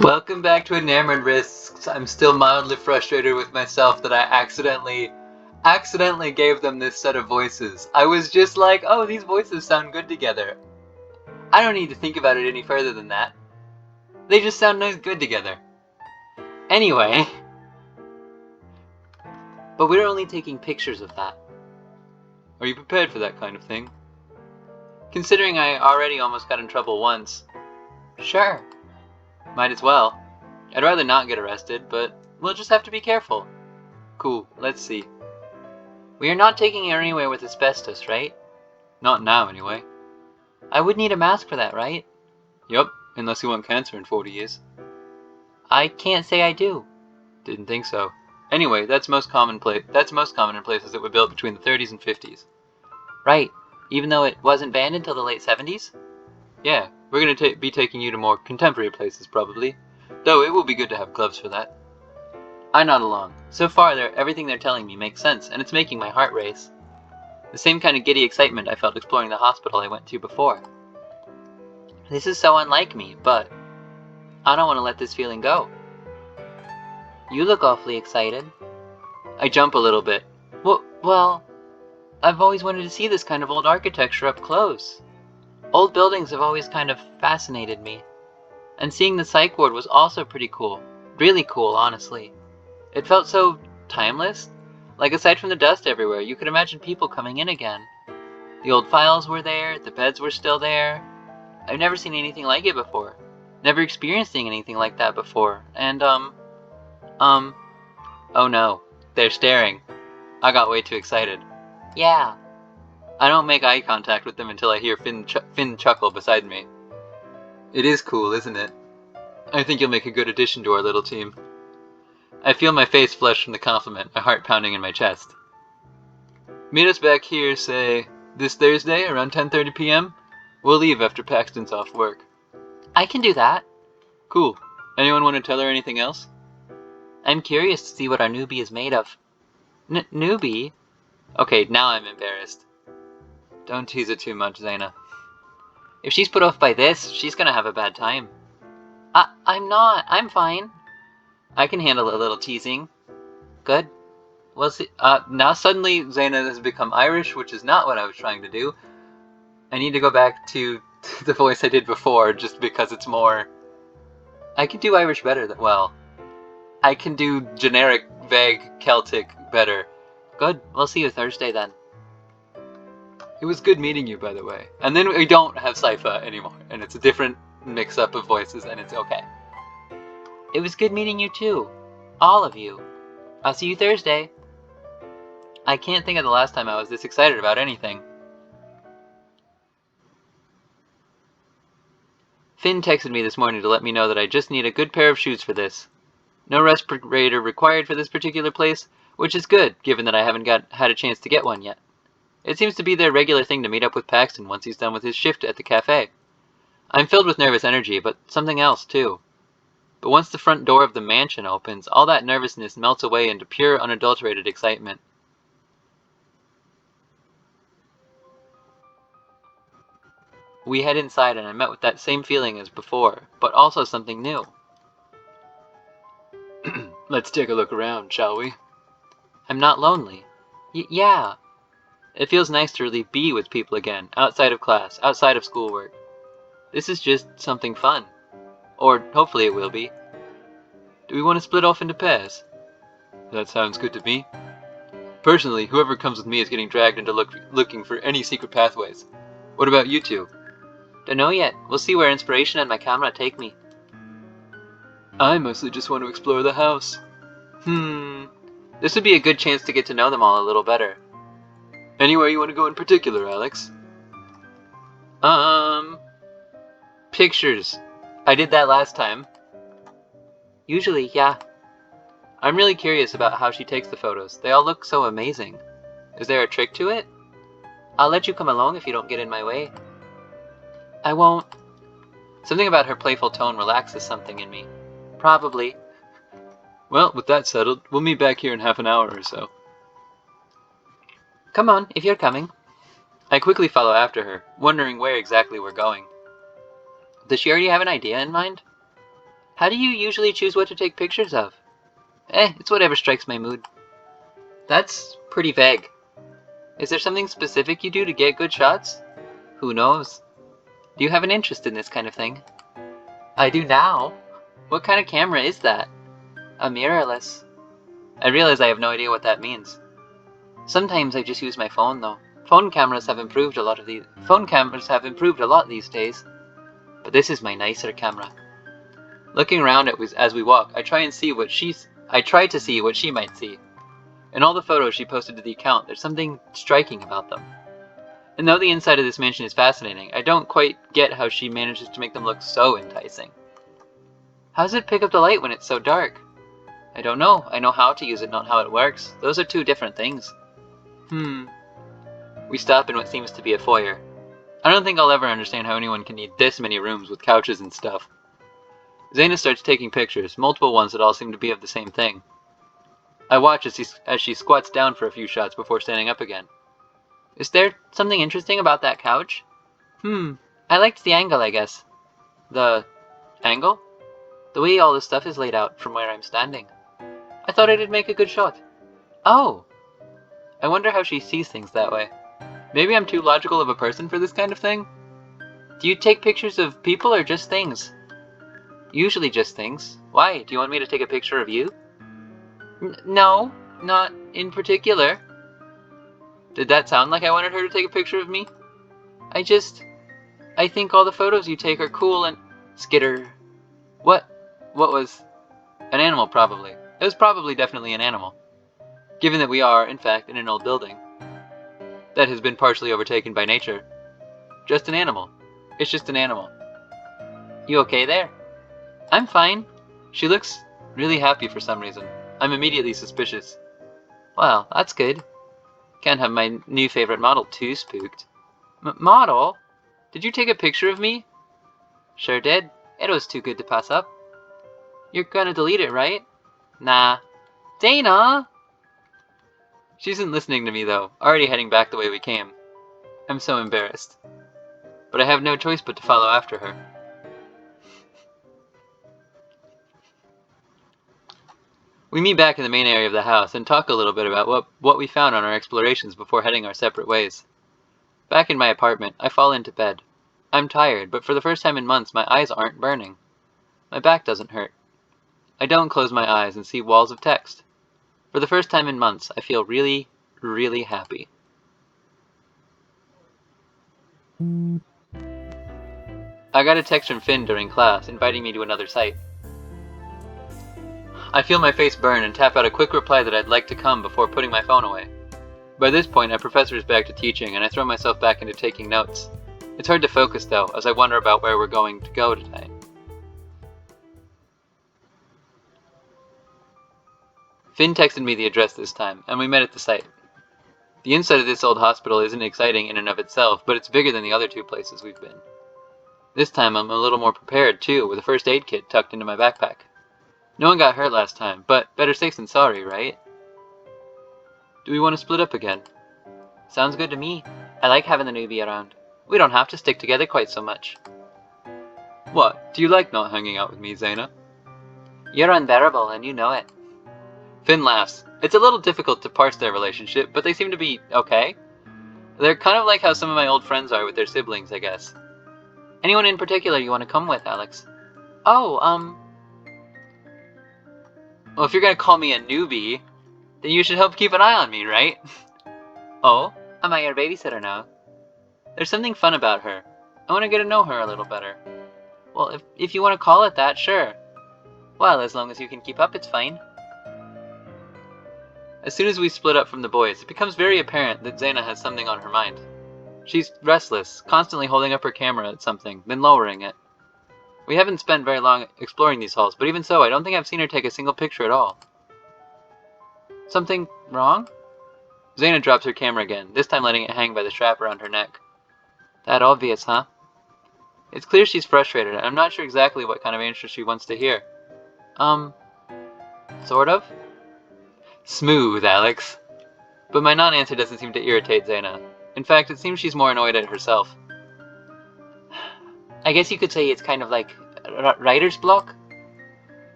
Welcome back to Enamored Risks. I'm still mildly frustrated with myself that I accidentally gave them this set of voices. I was just like, oh, these voices sound good together. I don't need to think about it any further than that. They just sound nice good together. Anyway, but we're only taking pictures of that. Are you prepared for that kind of thing? Considering I already almost got in trouble once. Sure. Might as well. I'd rather not get arrested, but we'll just have to be careful. Cool, let's see. We are not taking her anywhere with asbestos, right? Not now, anyway. I would need a mask for that, right? Yup, unless you want cancer in 40 years. I can't say I do. Didn't think so. Anyway, that's most common in places that were built between the 30s and 50s. Right, even though it wasn't banned until the late 70s? Yeah, we're going to be taking you to more contemporary places, probably. Though it will be good to have gloves for that. I nod along. So far, everything they're telling me makes sense, and it's making my heart race. The same kind of giddy excitement I felt exploring the hospital I went to before. This is so unlike me, but I don't want to let this feeling go. You look awfully excited. I jump a little bit. Well, I've always wanted to see this kind of old architecture up close. Old buildings have always kind of fascinated me. And seeing the psych ward was also pretty cool. Really cool, honestly. It felt so timeless. Like, aside from the dust everywhere, you could imagine people coming in again. The old files were there, the beds were still there. I've never seen anything like it before. Never experienced anything like that before. And, oh no. They're staring. I got way too excited. Yeah. I don't make eye contact with them until I hear Finn chuckle beside me. It is cool, isn't it? I think you'll make a good addition to our little team. I feel my face flush from the compliment, my heart pounding in my chest. Meet us back here, say, this Thursday around 10:30 p.m.? We'll leave after Paxton's off work. I can do that. Cool. Anyone want to tell her anything else? I'm curious to see what our newbie is made of. Newbie? Okay, now I'm embarrassed. Don't tease it too much, Zaina. If she's put off by this, she's gonna have a bad time. I'm not. I'm fine. I can handle a little teasing. Good. We'll see. Now suddenly Zaina has become Irish, which is not what I was trying to do. I need to go back to the voice I did before, just because it's more... I can do Irish better than... well, I can do generic, vague, Celtic better. Good. We'll see you Thursday then. It was good meeting you, by the way. And then we don't have Sypha anymore, and it's a different mix-up of voices, and it's okay. It was good meeting you too. All of you. I'll see you Thursday. I can't think of the last time I was this excited about anything. Finn texted me this morning to let me know that I just need a good pair of shoes for this. No respirator required for this particular place, which is good, given that I haven't had a chance to get one yet. It seems to be their regular thing to meet up with Paxton once he's done with his shift at the cafe. I'm filled with nervous energy, but something else too. But once the front door of the mansion opens, all that nervousness melts away into pure, unadulterated excitement. We head inside and I met with that same feeling as before, but also something new. Let's take a look around, shall we? I'm not lonely. Yeah. It feels nice to really be with people again, outside of class, outside of schoolwork. This is just something fun. Or hopefully it will be. Do we want to split off into pairs? That sounds good to me. Personally, whoever comes with me is getting dragged into looking for any secret pathways. What about you two? Don't know yet. We'll see where inspiration and my camera take me. I mostly just want to explore the house. This would be a good chance to get to know them all a little better. Anywhere you want to go in particular, Alex? Pictures. I did that last time. Usually, yeah. I'm really curious about how she takes the photos. They all look so amazing. Is there a trick to it? I'll let you come along if you don't get in my way. I won't. Something about her playful tone relaxes something in me. Probably. Well, with that settled, we'll meet back here in half an hour or so. Come on, if you're coming. I quickly follow after her, wondering where exactly we're going. Does she already have an idea in mind? How do you usually choose what to take pictures of? It's whatever strikes my mood. That's pretty vague. Is there something specific you do to get good shots? Who knows? Do you have an interest in this kind of thing? I do now. What kind of camera is that? A mirrorless. I realize I have no idea what that means. Sometimes I just use my phone though. Phone cameras have improved a lot these days. But this is my nicer camera. Looking around as we walk, I try to see what she might see. In all the photos she posted to the account, there's something striking about them. And though the inside of this mansion is fascinating, I don't quite get how she manages to make them look so enticing. How does it pick up the light when it's so dark? I don't know. I know how to use it, not how it works. Those are two different things. We stop in what seems to be a foyer. I don't think I'll ever understand how anyone can need this many rooms with couches and stuff. Zaina starts taking pictures, multiple ones that all seem to be of the same thing. I watch as she squats down for a few shots before standing up again. Is there something interesting about that couch? I liked the angle, I guess. The angle? The way all this stuff is laid out from where I'm standing. I thought it'd make a good shot. Oh! I wonder how she sees things that way. Maybe I'm too logical of a person for this kind of thing? Do you take pictures of people or just things? Usually just things. Why? Do you want me to take a picture of you? No, not in particular. Did that sound like I wanted her to take a picture of me? I think all the photos you take are cool and... Skitter. What was... An animal, probably. It was probably definitely an animal. Given that we are, in fact, in an old building that has been partially overtaken by nature. Just an animal. It's just an animal. You okay there? I'm fine. She looks really happy for some reason. I'm immediately suspicious. Well, that's good. Can't have my new favorite model too spooked. Model? Did you take a picture of me? Sure did. It was too good to pass up. You're gonna delete it, right? Nah. Dana! She isn't listening to me though, already heading back the way we came. I'm so embarrassed. But I have no choice but to follow after her. We meet back in the main area of the house and talk a little bit about what we found on our explorations before heading our separate ways. Back in my apartment, I fall into bed. I'm tired, but for the first time in months, my eyes aren't burning. My back doesn't hurt. I don't close my eyes and see walls of text. For the first time in months, I feel really, really happy. I got a text from Finn during class, inviting me to another site. I feel my face burn and tap out a quick reply that I'd like to come before putting my phone away. By this point, our professor is back to teaching, and I throw myself back into taking notes. It's hard to focus, though, as I wonder about where we're going to go tonight. Finn texted me the address this time, and we met at the site. The inside of this old hospital isn't exciting in and of itself, but it's bigger than the other two places we've been. This time I'm a little more prepared, too, with a first aid kit tucked into my backpack. No one got hurt last time, but better safe than sorry, right? Do we want to split up again? Sounds good to me. I like having the newbie around. We don't have to stick together quite so much. What? Do you like not hanging out with me, Zaina? You're unbearable, and you know it. Finn laughs. It's a little difficult to parse their relationship, but they seem to be okay. They're kind of like how some of my old friends are with their siblings, I guess. Anyone in particular you want to come with, Alex? Oh, Well, if you're gonna call me a newbie, then you should help keep an eye on me, right? Oh, am I your babysitter now? There's something fun about her. I want to get to know her a little better. Well, if you want to call it that, sure. Well, as long as you can keep up, it's fine. As soon as we split up from the boys, it becomes very apparent that Zaina has something on her mind. She's restless, constantly holding up her camera at something, then lowering it. We haven't spent very long exploring these halls, but even so, I don't think I've seen her take a single picture at all. Something wrong? Zaina drops her camera again, this time letting it hang by the strap around her neck. That obvious, huh? It's clear she's frustrated, and I'm not sure exactly what kind of answer she wants to hear. Sort of? Smooth, Alex. But my non-answer doesn't seem to irritate Zaina. In fact, it seems she's more annoyed at herself. I guess you could say it's kind of like writer's block?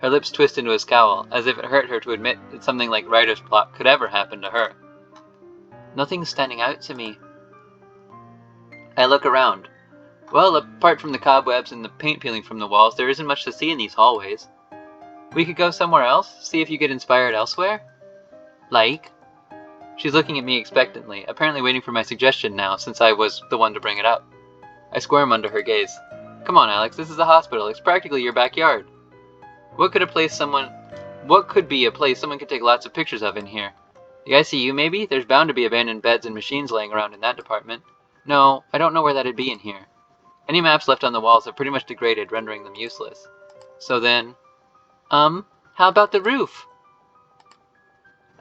Her lips twist into a scowl, as if it hurt her to admit that something like writer's block could ever happen to her. Nothing's standing out to me. I look around. Well, apart from the cobwebs and the paint peeling from the walls, there isn't much to see in these hallways. We could go somewhere else, see if you get inspired elsewhere? Like? She's looking at me expectantly, apparently waiting for my suggestion now, since I was the one to bring it up. I squirm under her gaze. Come on, Alex, this is a hospital. It's practically your backyard. What could be a place someone could take lots of pictures of in here? The ICU, maybe? There's bound to be abandoned beds and machines laying around in that department. No, I don't know where that'd be in here. Any maps left on the walls have pretty much degraded, rendering them useless. So then... how about the roof?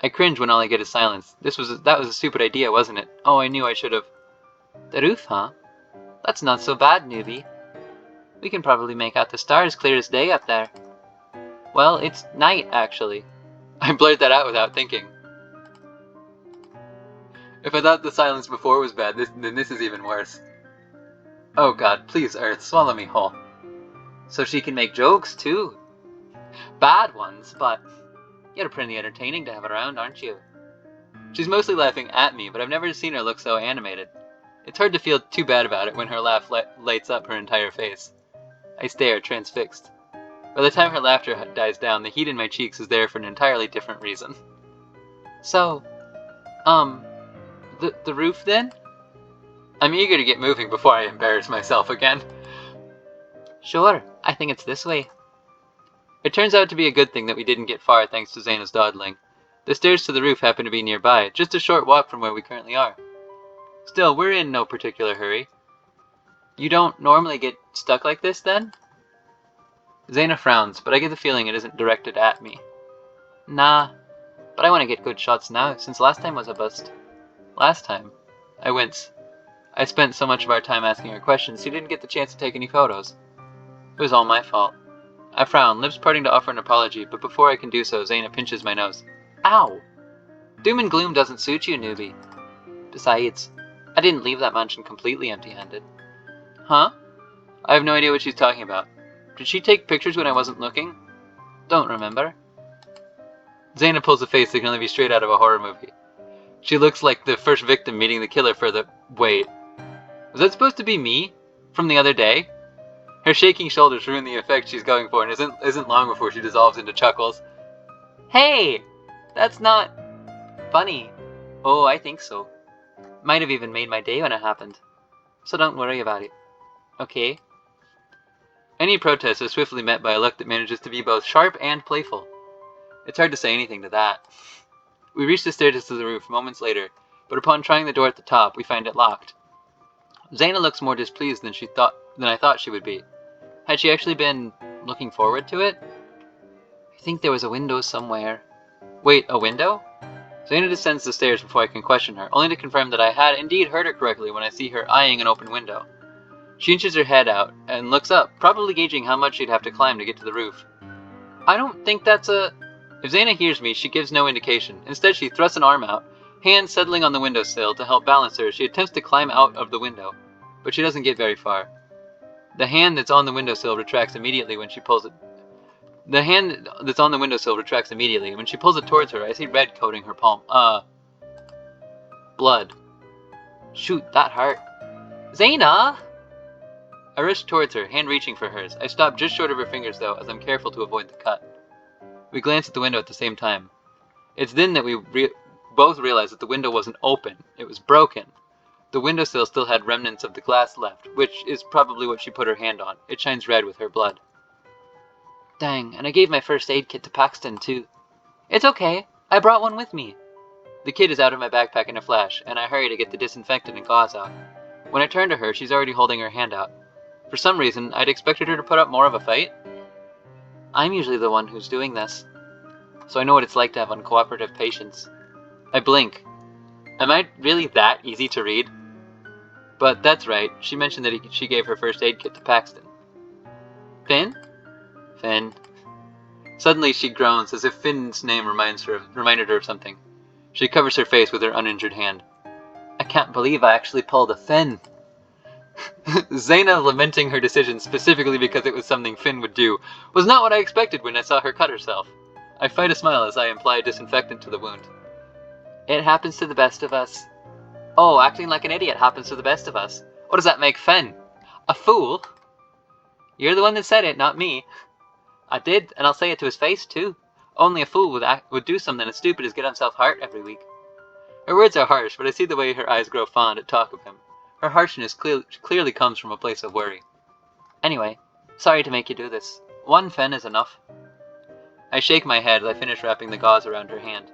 I cringe when all I get is silence. That was a stupid idea, wasn't it? Oh, I knew I should have. The roof, huh? That's not so bad, newbie. We can probably make out the stars clear as day up there. Well, it's night, actually. I blurted that out without thinking. If I thought the silence before was bad, then this is even worse. Oh god, please, Earth, swallow me whole. So she can make jokes, too. Bad ones, but you're pretty entertaining to have around, aren't you? She's mostly laughing at me, but I've never seen her look so animated. It's hard to feel too bad about it when her laugh lights up her entire face. I stare, transfixed. By the time her laughter dies down, the heat in my cheeks is there for an entirely different reason. So, the roof then? I'm eager to get moving before I embarrass myself again. Sure, I think it's this way. It turns out to be a good thing that we didn't get far thanks to Zaina's dawdling. The stairs to the roof happen to be nearby, just a short walk from where we currently are. Still, we're in no particular hurry. You don't normally get stuck like this, then? Zaina frowns, but I get the feeling it isn't directed at me. Nah, but I want to get good shots now, since last time was a bust. Last time? I wince. I spent so much of our time asking her questions, she didn't get the chance to take any photos. It was all my fault. I frown, lips parting to offer an apology, but before I can do so, Zaina pinches my nose. Ow! Doom and gloom doesn't suit you, newbie. Besides, I didn't leave that mansion completely empty-handed. Huh? I have no idea what she's talking about. Did she take pictures when I wasn't looking? Don't remember. Zaina pulls a face that can only be straight out of a horror movie. She looks like the first victim meeting the killer for the... Wait. Was that supposed to be me? From the other day? Her shaking shoulders ruin the effect she's going for and isn't long before she dissolves into chuckles. Hey! That's not... funny. Oh, I think so. Might have even made my day when it happened. So don't worry about it. Okay? Any protest is swiftly met by a look that manages to be both sharp and playful. It's hard to say anything to that. We reach the stairs to the roof moments later, but upon trying the door at the top, we find it locked. Zaina looks more displeased than I thought she would be. Had she actually been looking forward to it? I think there was a window somewhere. Wait, a window? Zaina descends the stairs before I can question her, only to confirm that I had indeed heard her correctly when I see her eyeing an open window. She inches her head out and looks up, probably gauging how much she'd have to climb to get to the roof. I don't think that's a... If Zaina hears me, she gives no indication. Instead, she thrusts an arm out, hand settling on the windowsill to help balance her as she attempts to climb out of the window, but she doesn't get very far. The hand that's on the windowsill retracts immediately when she pulls it. The hand that's on the windowsill retracts immediately, and when she pulls it towards her, I see red coating her palm. Blood. Shoot, that hurt. Zaina! I rush towards her, hand reaching for hers. I stop just short of her fingers, though, as I'm careful to avoid the cut. We glance at the window at the same time. It's then that we both realize that the window wasn't open. It was broken. The windowsill still had remnants of the glass left, which is probably what she put her hand on. It shines red with her blood. Dang, and I gave my first aid kit to Paxton, too. It's okay. I brought one with me. The kit is out of my backpack in a flash, and I hurry to get the disinfectant and gauze out. When I turn to her, she's already holding her hand out. For some reason, I'd expected her to put up more of a fight. I'm usually the one who's doing this, so I know what it's like to have uncooperative patients. I blink. Am I really that easy to read? But that's right, she mentioned that she gave her first aid kit to Paxton. Finn? Finn. Suddenly she groans, as if Finn's name reminded her of something. She covers her face with her uninjured hand. I can't believe I actually pulled a Finn. Zaina lamenting her decision specifically because it was something Finn would do was not what I expected when I saw her cut herself. I fight a smile as I apply disinfectant to the wound. It happens to the best of us. Oh, acting like an idiot happens to the best of us. What does that make Finn? A fool? You're the one that said it, not me. I did, and I'll say it to his face, too. Only a fool would do something as stupid as get himself hurt every week. Her words are harsh, but I see the way her eyes grow fond at talk of him. Her harshness clearly comes from a place of worry. Anyway, sorry to make you do this. One Finn is enough. I shake my head as I finish wrapping the gauze around her hand.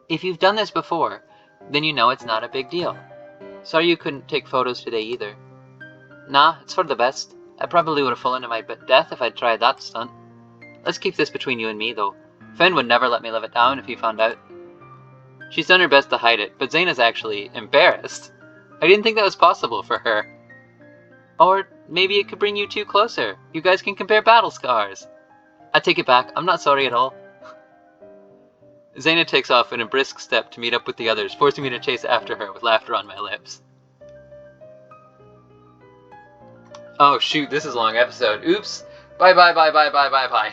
If you've done this before, then you know it's not a big deal. Sorry you couldn't take photos today either. Nah, it's for the best. I probably would have fallen to my death if I'd tried that stunt. Let's keep this between you and me, though. Finn would never let me live it down if he found out. She's done her best to hide it, but Zaina's actually embarrassed. I didn't think that was possible for her. Or maybe it could bring you two closer. You guys can compare battle scars. I take it back. I'm not sorry at all. Zaina takes off in a brisk step to meet up with the others, forcing me to chase after her with laughter on my lips. Oh shoot, this is a long episode. Oops. Bye.